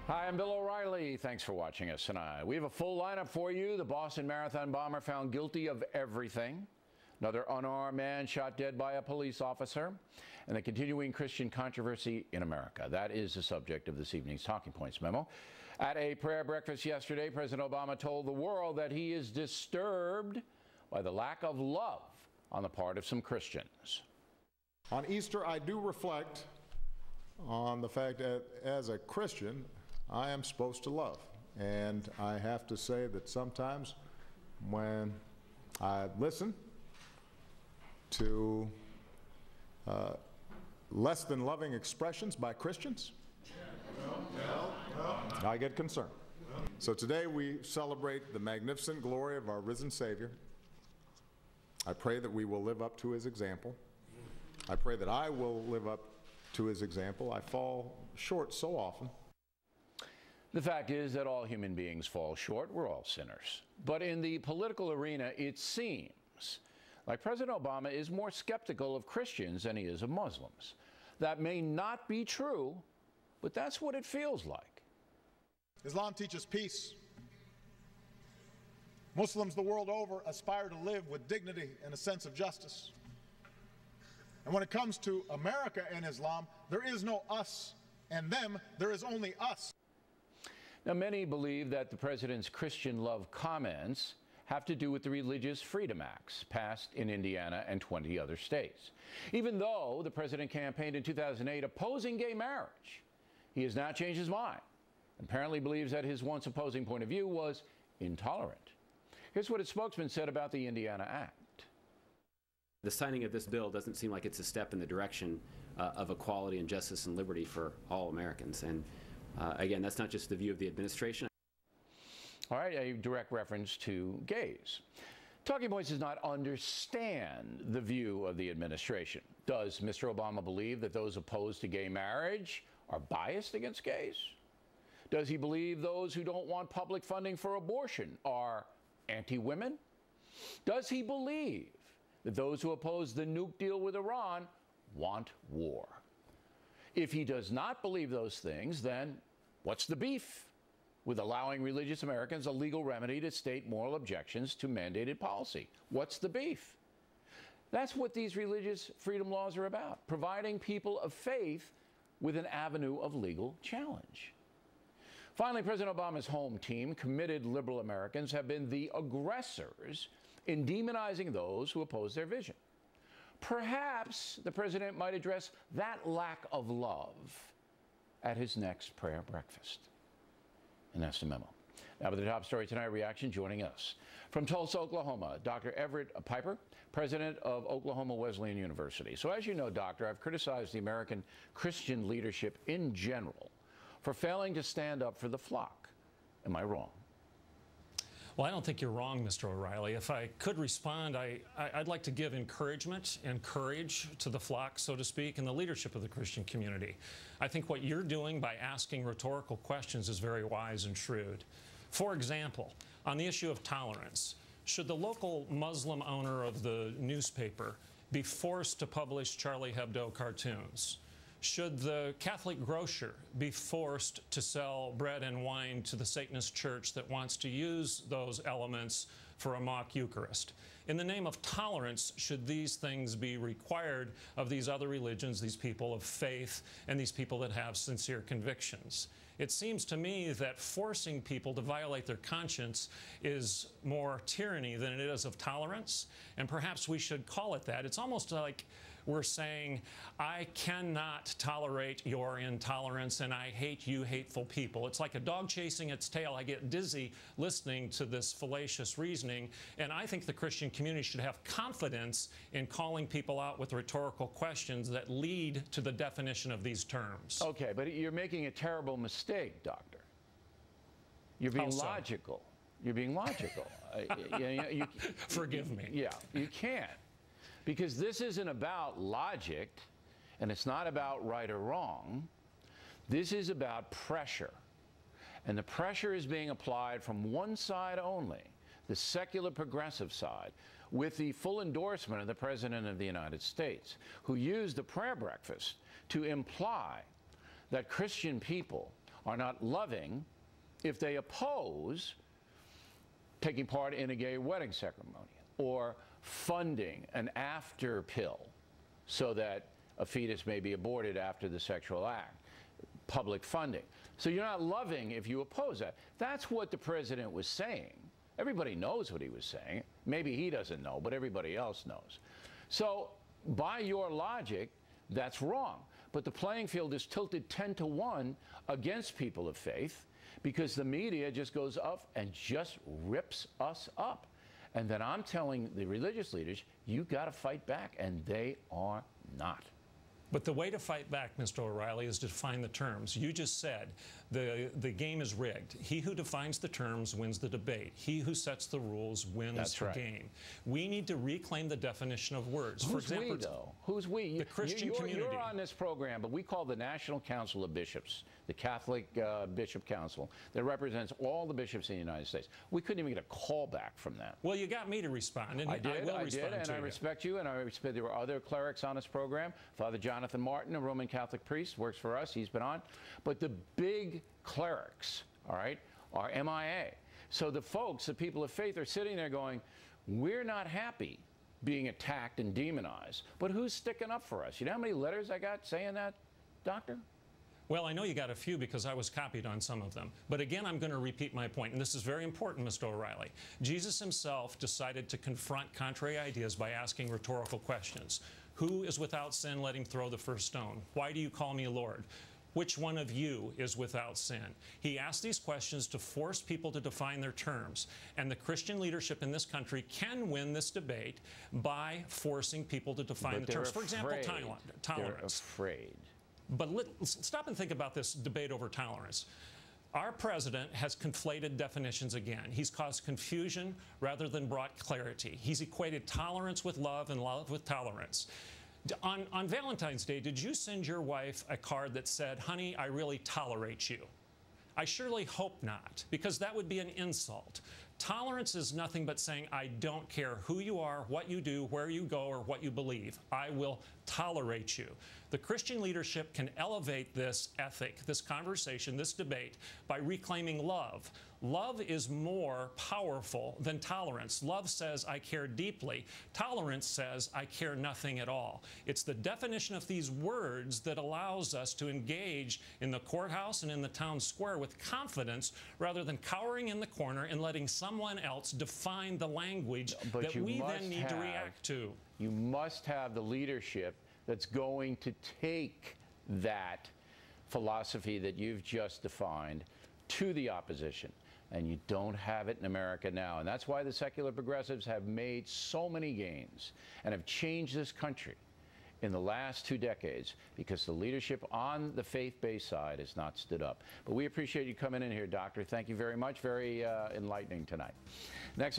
Hi, I'm Bill O'Reilly. Thanks for watching us tonight. We have a full lineup for you. The Boston Marathon bomber found guilty of everything. Another unarmed man shot dead by a police officer. And the continuing Christian controversy in America. That is the subject of this evening's Talking Points memo. At a prayer breakfast yesterday, President Obama told the world that he is disturbed by the lack of love on the part of some Christians. On Easter, I do reflect on the fact that as a Christian, I am supposed to love. And I have to say that sometimes when I listen to less than loving expressions by Christians, I get concerned. So today we celebrate the magnificent glory of our risen Savior. I pray that we will live up to his example. I pray that I will live up to his example. I fall short so often. The fact is that all human beings fall short. We're all sinners. But in the political arena, it seems like President Obama is more skeptical of Christians than he is of Muslims. That may not be true, but that's what it feels like. Islam teaches peace. Muslims the world over aspire to live with dignity and a sense of justice. And when it comes to America and Islam, there is no us and them, there is only us. Now, many believe that the president's Christian love comments have to do with the Religious Freedom Acts passed in Indiana and 20 other states. Even though the president campaigned in 2008 opposing gay marriage, he has now changed his mind and apparently believes that his once opposing point of view was intolerant. Here's what its spokesman said about the Indiana Act. The signing of this bill doesn't seem like it's a step in the direction of equality and justice and liberty for all Americans. And again, that's not just the view of the administration. All right, a direct reference to gays. Talking Points does not understand the view of the administration. Does Mr. Obama believe that those opposed to gay marriage are biased against gays? Does he believe those who don't want public funding for abortion are anti-women? Does he believe that those who oppose the nuke deal with Iran want war? If he does not believe those things, then what's the beef with allowing religious Americans a legal remedy to state moral objections to mandated policy? What's the beef? That's what these religious freedom laws are about, providing people of faith with an avenue of legal challenge. Finally, President Obama's home team, committed liberal Americans, have been the aggressors in demonizing those who oppose their vision. Perhaps the president might address that lack of love at his next prayer breakfast. And that's the memo. Now, with the top story tonight, reaction joining us. From Tulsa, Oklahoma, Dr. Everett Piper, president of Oklahoma Wesleyan University. So as you know, Doctor, I've criticized the American Christian leadership in general for failing to stand up for the flock. Am I wrong? Well, I don't think you're wrong, Mr. O'Reilly. If I could respond, I'd like to give encouragement and courage to the flock, so to speak, and the leadership of the Christian community. I think what you're doing by asking rhetorical questions is very wise and shrewd. For example, on the issue of tolerance, should the local Muslim owner of the newspaper be forced to publish Charlie Hebdo cartoons? Should the Catholic grocer be forced to sell bread and wine to the Satanist church that wants to use those elements for a mock Eucharist? In the name of tolerance, should these things be required of these other religions, these people of faith, and these people that have sincere convictions? It seems to me that forcing people to violate their conscience is more tyranny than it is of tolerance, and perhaps we should call it that. It's almost like we're saying, I cannot tolerate your intolerance and I hate you hateful people. It's like a dog chasing its tail. I get dizzy listening to this fallacious reasoning, and I think the Christian community should have confidence in calling people out with rhetorical questions that lead to the definition of these terms. Okay, but you're making a terrible mistake, Doctor. You're being logical. You're being logical. Forgive me. Yeah, you can't. Because this isn't about logic, and it's not about right or wrong. This is about pressure. And the pressure is being applied from one side only, the secular progressive side, with the full endorsement of the President of the United States, who used the prayer breakfast to imply that Christian people are not loving if they oppose taking part in a gay wedding ceremony or funding an after pill so that a fetus may be aborted after the sexual act, public funding. So you're not loving if you oppose that. That's what the president was saying. Everybody knows what he was saying. Maybe he doesn't know, but everybody else knows. So by your logic, that's wrong. But the playing field is tilted 10-1 against people of faith because the media just goes up and just rips us up. And then I'm telling the religious leaders, you got to fight back, and they are not. But the way to fight back, Mr. O'Reilly, is to define the terms. You just said the game is rigged. He who defines the terms wins the debate. He who sets the rules wins the game. We need to reclaim the definition of words. Who's For example, we, though? Who's we? The Christian community. You're on this program, but we call the National Council of Bishops, the Catholic Bishop Council, that represents all the bishops in the United States. We couldn't even get a call back from that. Well, you got me to respond, and I did, and I respect you, and I respect there were other clerics on this program. Father Jonathan Martin, a Roman Catholic priest, works for us. He's been on. But the big clerics, all right, are MIA. So the folks, the people of faith, are sitting there going, we're not happy being attacked and demonized, but who's sticking up for us? You know how many letters I got saying that, Doctor? Well, I know you got a few because I was copied on some of them. But again, I'm going to repeat my point, and this is very important, Mr. O'Reilly. Jesus himself decided to confront contrary ideas by asking rhetorical questions. Who is without sin? Let him throw the first stone. Why do you call me Lord? Which one of you is without sin? He asked these questions to force people to define their terms. And the Christian leadership in this country can win this debate by forcing people to define the terms. For example, tolerance. They're afraid. But let's stop and think about this debate over tolerance. Our president has conflated definitions again. He's caused confusion rather than brought clarity. He's equated tolerance with love and love with tolerance. On Valentine's Day, did you send your wife a card that said, honey, I really tolerate you? I surely hope not, because that would be an insult. Tolerance is nothing but saying, I don't care who you are, what you do, where you go, or what you believe. I will tolerate you. The Christian leadership can elevate this ethic, this conversation, this debate by reclaiming love. Love is more powerful than tolerance. Love says, I care deeply. Tolerance says, I care nothing at all. It's the definition of these words that allows us to engage in the courthouse and in the town square with confidence rather than cowering in the corner and letting someone else define the language that we then need to react to. You must have the leadership that's going to take that philosophy that you've just defined to the opposition. And you don't have it in America now. And that's why the secular progressives have made so many gains and have changed this country in the last 2 decades because the leadership on the faith-based side has not stood up. But we appreciate you coming in here, Doctor. Thank you very much. Very enlightening tonight. Next.